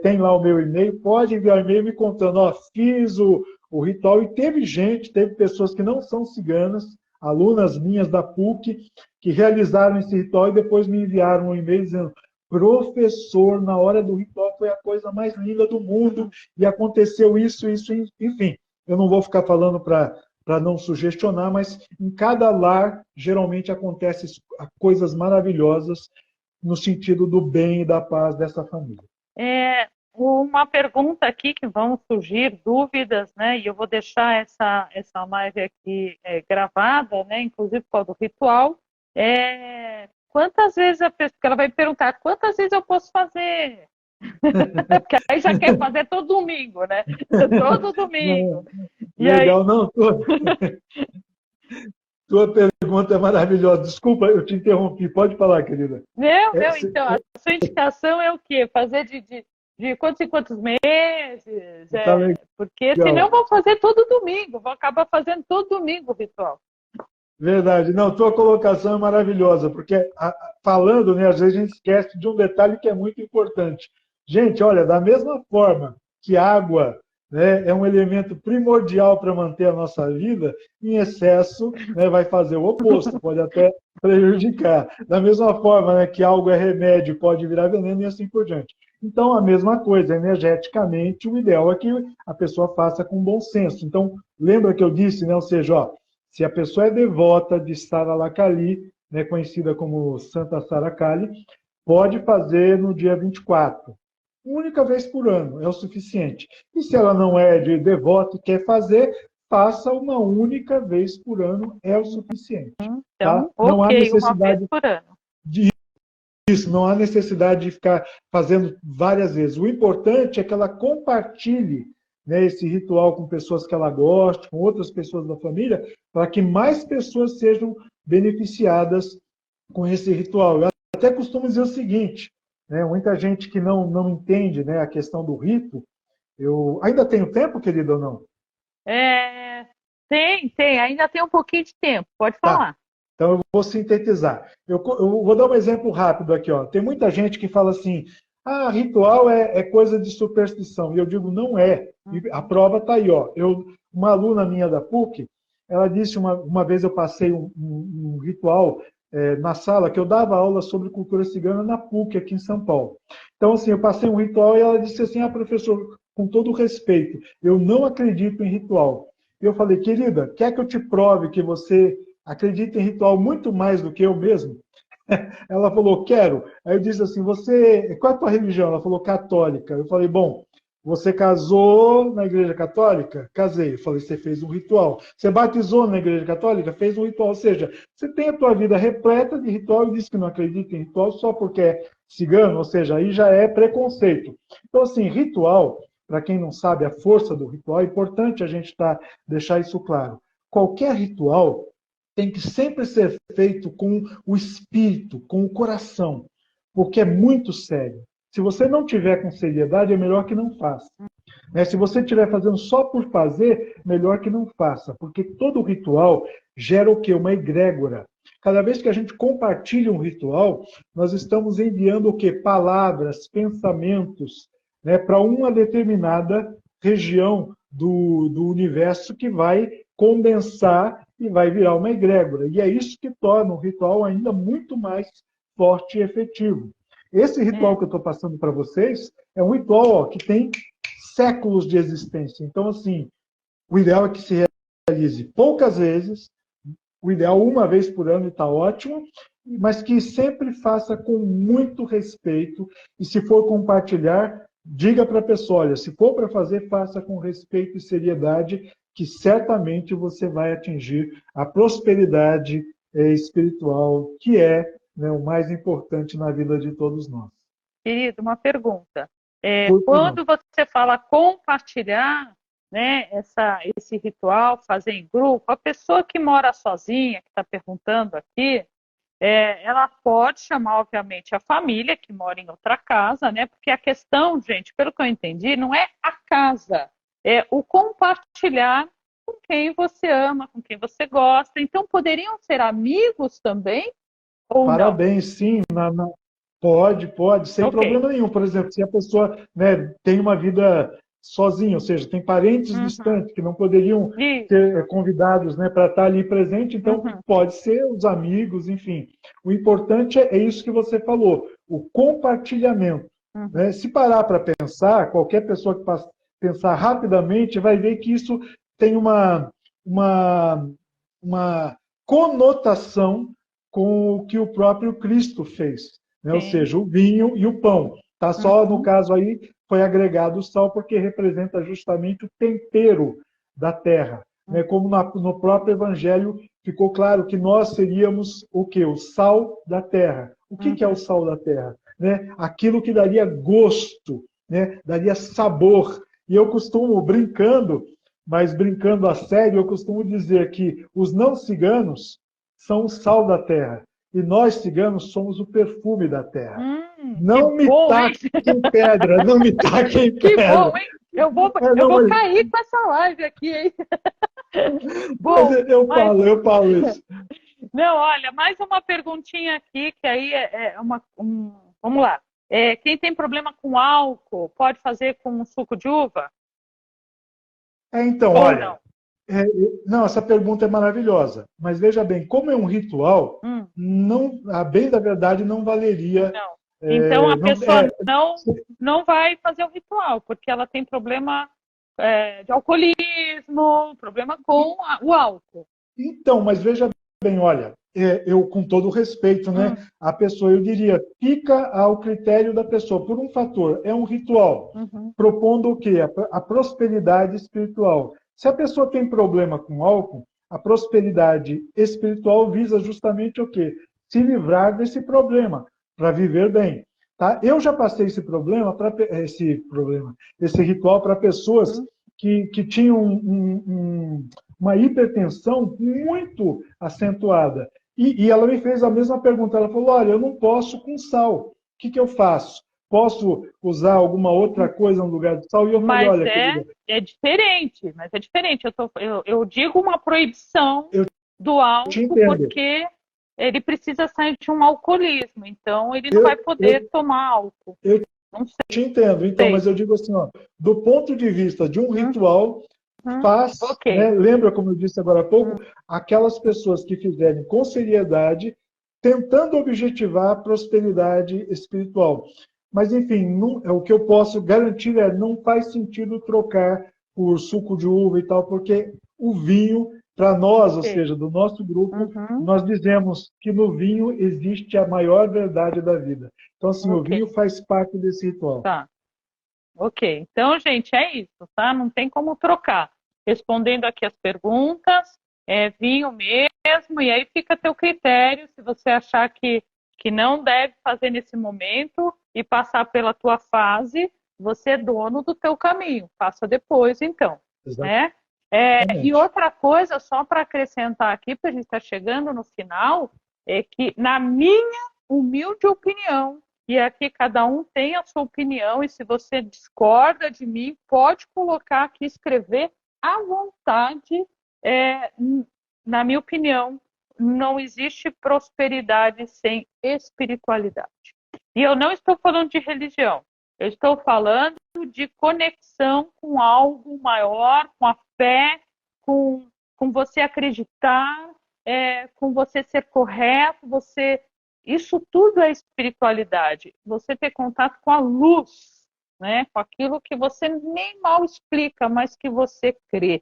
tem lá o meu e-mail, pode enviar e-mail me contando, fiz o ritual, e teve pessoas que não são ciganas, alunas minhas da PUC, que realizaram esse ritual e depois me enviaram um e-mail dizendo: professor, na hora do ritual foi a coisa mais linda do mundo e aconteceu isso, enfim. Eu não vou ficar falando para não sugestionar, mas em cada lar geralmente acontecem coisas maravilhosas no sentido do bem e da paz dessa família. Uma pergunta aqui que vão surgir dúvidas, né? E eu vou deixar essa live aqui gravada, né? Inclusive por causa do ritual. Quantas vezes porque ela vai perguntar quantas vezes eu posso fazer? Porque aí já quer fazer todo domingo, né? Todo domingo. Legal, aí... não. Tua pergunta é maravilhosa. Desculpa, eu te interrompi. Pode falar, querida. Não, então, a sua indicação é o quê? Fazer de quantos e quantos meses? Tá porque senão eu vou fazer todo domingo, vou acabar fazendo todo domingo o ritual. Verdade. Não, tua colocação é maravilhosa, porque falando, né, às vezes a gente esquece de um detalhe que é muito importante. Gente, olha, da mesma forma que água, né, é um elemento primordial para manter a nossa vida, em excesso, né, vai fazer o oposto, pode até prejudicar. Da mesma forma, né, que algo é remédio, pode virar veneno e assim por diante. Então, a mesma coisa, energeticamente, o ideal é que a pessoa faça com bom senso. Então, lembra que eu disse, né, ou seja, ó, se a pessoa é devota de Sara Kali, né, conhecida como Santa Sara Kali, pode fazer no dia 24. Única vez por ano é o suficiente. E se ela não é de devoto e quer fazer, faça uma única vez por ano, é o suficiente. Tá? Então, Não há ok, uma vez necessidade por ano. disso, não há necessidade de ficar fazendo várias vezes. O importante é que ela compartilhe, né, esse ritual com pessoas que ela gosta, com outras pessoas da família, para que mais pessoas sejam beneficiadas com esse ritual. Eu até costumo dizer o seguinte, né, muita gente que não entende, né, a questão do rito. Eu ainda tenho tempo, querido, ou não? É, tem, ainda tem um pouquinho de tempo, pode Tá. falar. Então eu vou sintetizar. Eu vou dar um exemplo rápido aqui. Ó. Tem muita gente que fala assim: ah, ritual é coisa de superstição. E eu digo, não é. E a Uhum. prova está aí. Ó. Uma aluna minha da PUC, ela disse uma vez eu passei um ritual na sala, que eu dava aula sobre cultura cigana na PUC, aqui em São Paulo. Então, assim, eu passei um ritual e ela disse assim: ah, professor, com todo respeito, eu não acredito em ritual. E eu falei, querida, quer que eu te prove que você acredita em ritual muito mais do que eu mesmo? Ela falou, quero. Aí eu disse assim, qual é a tua religião? Ela falou, católica. Eu falei, bom, você casou na igreja católica? Casei. Eu falei, você fez um ritual. Você batizou na igreja católica? Fez um ritual. Ou seja, você tem a tua vida repleta de ritual e diz que não acredita em ritual só porque é cigano, ou seja, aí já é preconceito. Então, assim, ritual, para quem não sabe a força do ritual, é importante a gente deixar isso claro. Qualquer ritual tem que sempre ser feito com o espírito, com o coração, porque é muito sério. Se você não tiver com seriedade, é melhor que não faça. Né? Se você estiver fazendo só por fazer, melhor que não faça, porque todo ritual gera o quê? Uma egrégora. Cada vez que a gente compartilha um ritual, nós estamos enviando o quê? Palavras, pensamentos, né, para uma determinada região do universo que vai condensar e vai virar uma egrégora. E é isso que torna o ritual ainda muito mais forte e efetivo. Esse ritual É, que eu estou passando para vocês é um ritual ó, que tem séculos de existência. Então, assim, o ideal é que se realize poucas vezes, o ideal uma vez por ano está ótimo, mas que sempre faça com muito respeito e se for compartilhar, diga para a pessoa, olha, se for para fazer, faça com respeito e seriedade, que certamente você vai atingir a prosperidade espiritual, que é, né, o mais importante na vida de todos nós. querido, uma pergunta. Por não. Quando você fala compartilhar, né, esse ritual, fazer em grupo, a pessoa que mora sozinha, que está perguntando aqui, ela pode chamar, obviamente, a família que mora em outra casa, né? Porque a questão, gente, pelo que eu entendi, não é a casa, é o compartilhar com quem você ama, com quem você gosta. Então, poderiam ser amigos também ou não? Parabéns, sim, pode, sem Ok. problema nenhum. Por exemplo, se a pessoa, né, tem uma vida sozinha, ou seja, tem parentes Uhum. distantes que não poderiam ser Isso. convidados, né, para estar ali presente, então Uhum. pode ser os amigos, enfim. O importante é isso que você falou, o compartilhamento. Uhum. Né? Se parar para pensar, qualquer pessoa que pensar rapidamente vai ver que isso tem uma, uma conotação com o que o próprio Cristo fez, né? Ou Sim. seja, o vinho e o pão. Tá só no Uhum. caso aí foi agregado o sal porque representa justamente o tempero da terra, né? Como no próprio Evangelho ficou claro que nós seríamos o que? O sal da terra. O que é o Uhum. sal da terra? Né? Aquilo que daria gosto, né? Daria sabor. E eu costumo brincando, mas brincando a sério, eu costumo dizer que os não ciganos são o sal da terra. E nós, ciganos, somos o perfume da terra. Que Não me bom, hein? taquem pedra, não me taquem Que bom, pedra. hein? Eu vou, eu Não, vou cair com essa live aqui, hein? mas Bom, mas eu falo isso. não, olha, mais uma perguntinha aqui, que aí vamos lá. Quem tem problema com álcool, pode fazer com suco de uva? Então, Ou olha, não? não, essa pergunta é maravilhosa, mas veja bem, como é um ritual, Hum, não, a bem da verdade não valeria, não. Então a não, pessoa não vai fazer o ritual, porque ela tem problema de alcoolismo, problema com o álcool. então, mas veja bem, olha, eu com todo o respeito, né, Hum, a pessoa, eu diria, fica ao critério da pessoa, por um fator, é um ritual, uhum, propondo o quê? A prosperidade espiritual. Se a pessoa tem problema com álcool, a prosperidade espiritual visa justamente o quê? Se livrar desse problema, para viver bem. Tá? Eu já passei esse ritual para pessoas uhum. que tinham uma hipertensão muito acentuada. E ela me fez a mesma pergunta. Ela falou: olha, eu não posso com sal. O que eu faço? Posso usar alguma outra coisa no lugar de sal? E eu falei: Mas olha, querida, é diferente, mas é diferente. Eu digo uma proibição eu do te álcool entendo. porque ele precisa sair de um alcoolismo, então ele não vai Eu, poder eu, tomar álcool. eu Não te entendo. Então, sei. mas eu digo assim, ó, do ponto de vista de um ritual, Uhum. faz, né, Ok. lembra como eu disse agora há Uhum. pouco, aquelas pessoas que fizerem com seriedade, tentando objetivar a prosperidade espiritual. Mas, enfim, o que eu posso garantir não faz sentido trocar por suco de uva e tal, porque o vinho, para nós, ou Ok. seja, do nosso grupo, Uhum. nós dizemos que no vinho existe a maior verdade da vida. Então, assim, o Ok. vinho faz parte desse ritual. Tá. Ok. Então, gente, é isso, tá? Não tem como trocar. Respondendo aqui as perguntas, vinho mesmo, e aí fica a teu critério, se você achar que não deve fazer nesse momento e passar pela tua fase, você é dono do teu caminho, faça depois, então, né? E Exatamente. outra coisa, só para acrescentar aqui, porque a gente está chegando no final, é que, na minha humilde opinião, e aqui cada um tem a sua opinião, e se você discorda de mim, pode colocar aqui, escrever à vontade. É, na minha opinião, não existe prosperidade sem espiritualidade. E eu não estou falando de religião, eu estou falando de conexão com algo maior, com a fé, com você acreditar, com você ser correto, você isso tudo é espiritualidade. Você ter contato com a luz, né? Com aquilo que você nem mal explica, mas que você crê,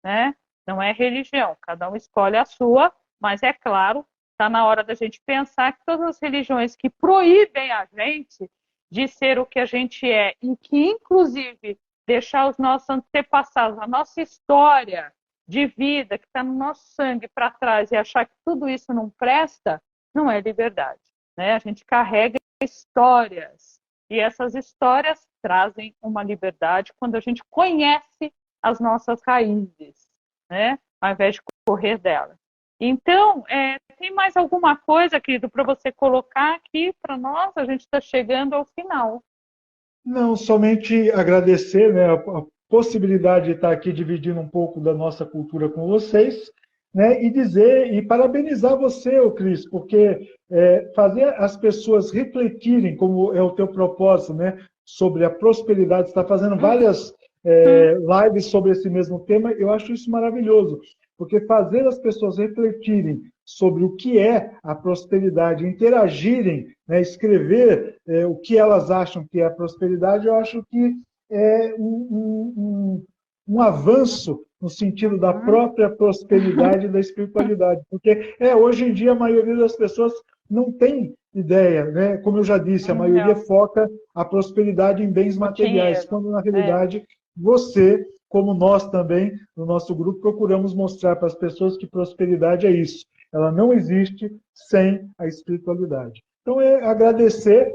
né? Não é religião, cada um escolhe a sua, mas é claro, está na hora da gente pensar que todas as religiões que proíbem a gente de ser o que a gente é e que, inclusive, deixar os nossos antepassados, a nossa história de vida que está no nosso sangue para trás e achar que tudo isso não presta, não é liberdade. Né? A gente carrega histórias e essas histórias trazem uma liberdade quando a gente conhece as nossas raízes, né? Ao invés de correr delas. Então, tem mais alguma coisa, querido, para você colocar aqui para nós? A gente está chegando ao final. Não, somente agradecer, né, a possibilidade de estar aqui dividindo um pouco da nossa cultura com vocês, né, e dizer e parabenizar você, ô Cris, porque fazer as pessoas refletirem, como é o teu propósito, né, sobre a prosperidade, você está fazendo várias Uhum. lives sobre esse mesmo tema, eu acho isso maravilhoso, porque fazer as pessoas refletirem sobre o que é a prosperidade, interagirem, né, escrever o que elas acham que é a prosperidade, eu acho que é um avanço no sentido da Uhum. própria prosperidade e da espiritualidade. Porque hoje em dia a maioria das pessoas não tem ideia, né? Como eu já disse, a maioria Não, foca a prosperidade em bens no materiais, dinheiro. quando na É. realidade você, como nós também, no nosso grupo, procuramos mostrar para as pessoas que prosperidade é isso. Ela não existe sem a espiritualidade. Então, agradecer,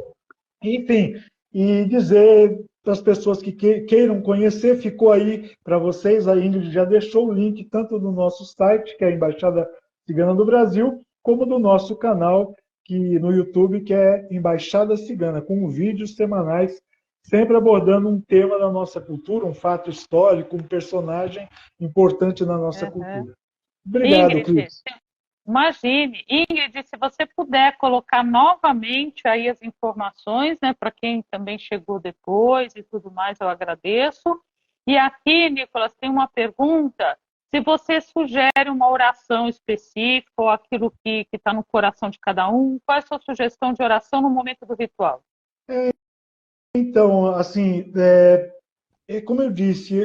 enfim, e dizer para as pessoas que queiram conhecer, ficou aí para vocês, a Ingrid já deixou o link tanto do nosso site, que é a Embaixada Cigana do Brasil, como do nosso canal no YouTube, que é Embaixada Cigana, com vídeos semanais, sempre abordando um tema da nossa cultura, um fato histórico, um personagem importante na nossa Uhum. cultura. Obrigado, Ingrid, Cris. imagine, Ingrid, se você puder colocar novamente aí as informações, né, para quem também chegou depois e tudo mais, eu agradeço. E aqui, Nicolas, tem uma pergunta. Se você sugere uma oração específica ou aquilo que está no coração de cada um, qual é a sua sugestão de oração no momento do ritual? Então, assim, como eu disse,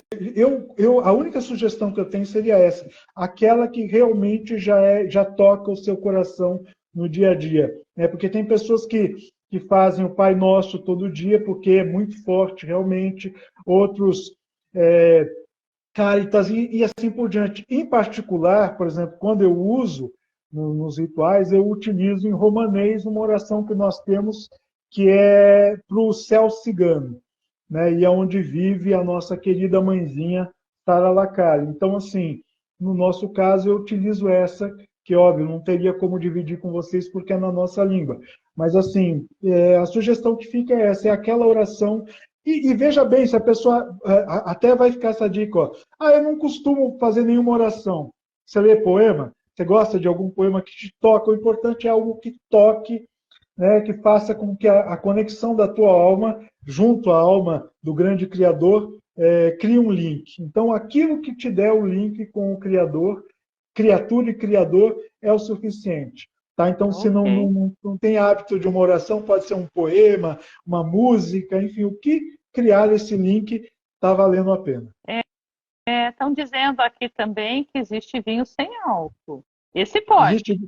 a única sugestão que eu tenho seria essa, aquela que realmente já toca o seu coração no dia a dia, né? Porque tem pessoas que fazem o Pai Nosso todo dia, porque é muito forte realmente, outros Caritas e assim por diante. Em particular, por exemplo, quando eu uso nos rituais, eu utilizo em romanês uma oração que nós temos que é para o céu cigano, né? E é onde vive a nossa querida mãezinha Tara Lacari. Então, assim, no nosso caso, eu utilizo essa, que, óbvio, não teria como dividir com vocês porque é na nossa língua. Mas, assim, a sugestão que fica é essa, é aquela oração. E veja bem, se a pessoa até vai ficar essa dica, ó. Eu não costumo fazer nenhuma oração. Você lê poema? Você gosta de algum poema que te toca? O importante é algo que toque, né, que faça com que a conexão da tua alma, junto à alma do grande Criador, crie um link. Então, aquilo que te der o link com o Criador, criatura e Criador, é o suficiente. Tá? Então, se Ok. não tem hábito de uma oração, pode ser um poema, uma música, enfim, o que criar esse link está valendo a pena. Estão dizendo aqui também que existe vinho sem álcool. Esse pode.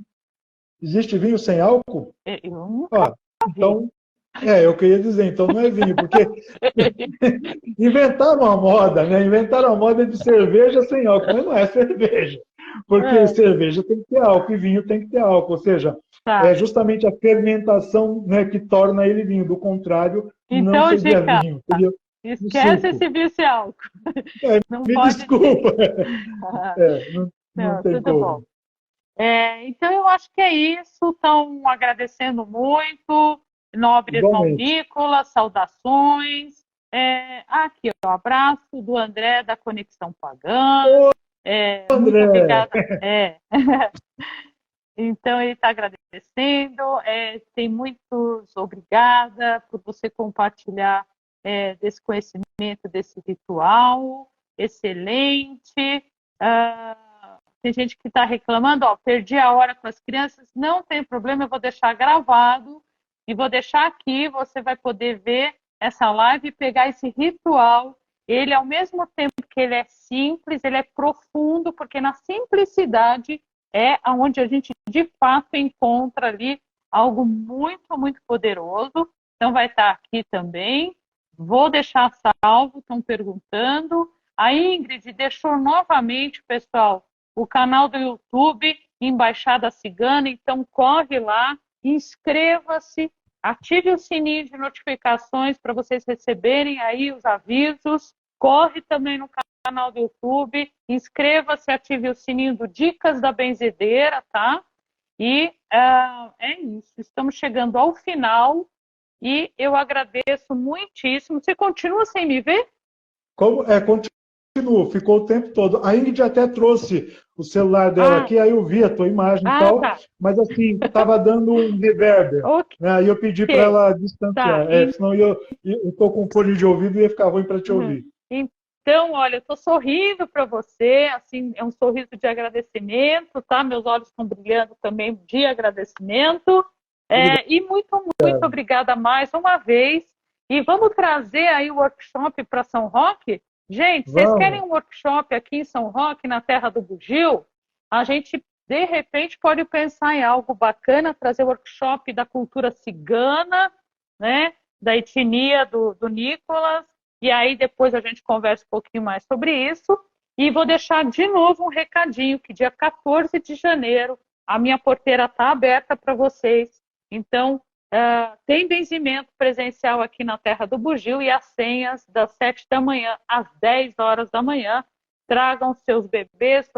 Existe vinho sem álcool? Eu nunca Ó, vi. então, eu queria dizer, então não é vinho, porque inventaram a moda, né? Inventaram a moda de cerveja sem álcool, mas não é cerveja. Porque É, cerveja tem que ter álcool e vinho tem que ter álcool. Ou seja, é tá. justamente a fermentação, né, que torna ele vinho. Do contrário, não Então, seria dica, vinho, seria um esquece suco. esse vício sem álcool. Não Me pode ter. desculpa. Não Não, tem tudo bom. como. Então, eu acho que é isso. Estão agradecendo muito. Nobre irmão Igualmente. Nicolas, saudações. Aqui, o abraço do André da Conexão Pagã. Ô, Muito André! obrigada. Então, ele está agradecendo. Tem muitos obrigada por você compartilhar desse conhecimento, desse ritual. Excelente. Tem gente que está reclamando, perdi a hora com as crianças. Não tem problema, eu vou deixar gravado e vou deixar aqui. Você vai poder ver essa live e pegar esse ritual. Ele, ao mesmo tempo que ele é simples, ele é profundo, porque na simplicidade é onde a gente, de fato, encontra ali algo muito, muito poderoso. Então, vai estar aqui também. Vou deixar salvo, estão perguntando. A Ingrid deixou novamente, pessoal, o canal do YouTube, Embaixada Cigana, então corre lá, inscreva-se, ative o sininho de notificações para vocês receberem aí os avisos, corre também no canal do YouTube, inscreva-se, ative o sininho do Dicas da Benzedeira, tá? E é isso, estamos chegando ao final e eu agradeço muitíssimo. Você continua sem me ver? Continuo, ficou o tempo todo. A Ingrid até trouxe o celular dela Ah, aqui, aí eu vi a tua imagem e tal, tá. mas assim, estava dando um reverber, Ok, né? Aí eu pedi para ela tá. distanciar, senão eu estou com fone de ouvido e ia ficar ruim para te Uhum. ouvir. Então, olha, eu estou sorrindo para você, assim, é um sorriso de agradecimento, tá? Meus olhos estão brilhando também de agradecimento. E muito, muito Obrigado. obrigada mais uma vez. E vamos trazer aí o workshop para São Roque? Gente, vocês querem Vamos. um workshop aqui em São Roque, na terra do Bugio? A gente, de repente, pode pensar em algo bacana, trazer workshop da cultura cigana, né? Da etnia do Nicolas. E aí depois a gente conversa um pouquinho mais sobre isso. E vou deixar de novo um recadinho, que dia 14 de janeiro a minha porteira está aberta para vocês. Então, tem benzimento presencial aqui na Terra do Bugio e as senhas das 7 da manhã às 10 horas da manhã. Tragam seus bebês,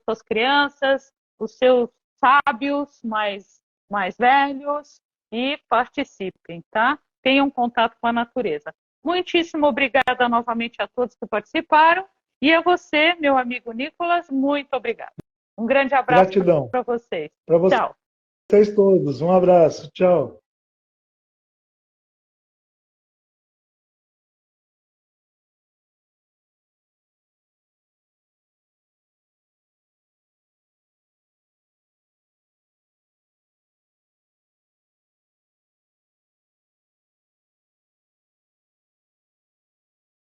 suas crianças, os seus sábios mais velhos e participem, tá? Tenham contato com a natureza. Muitíssimo obrigada novamente a todos que participaram e a você, meu amigo Nicolas, muito obrigada. Um grande abraço Gratidão para vocês. para Tchau. vocês todos. Um abraço. Tchau.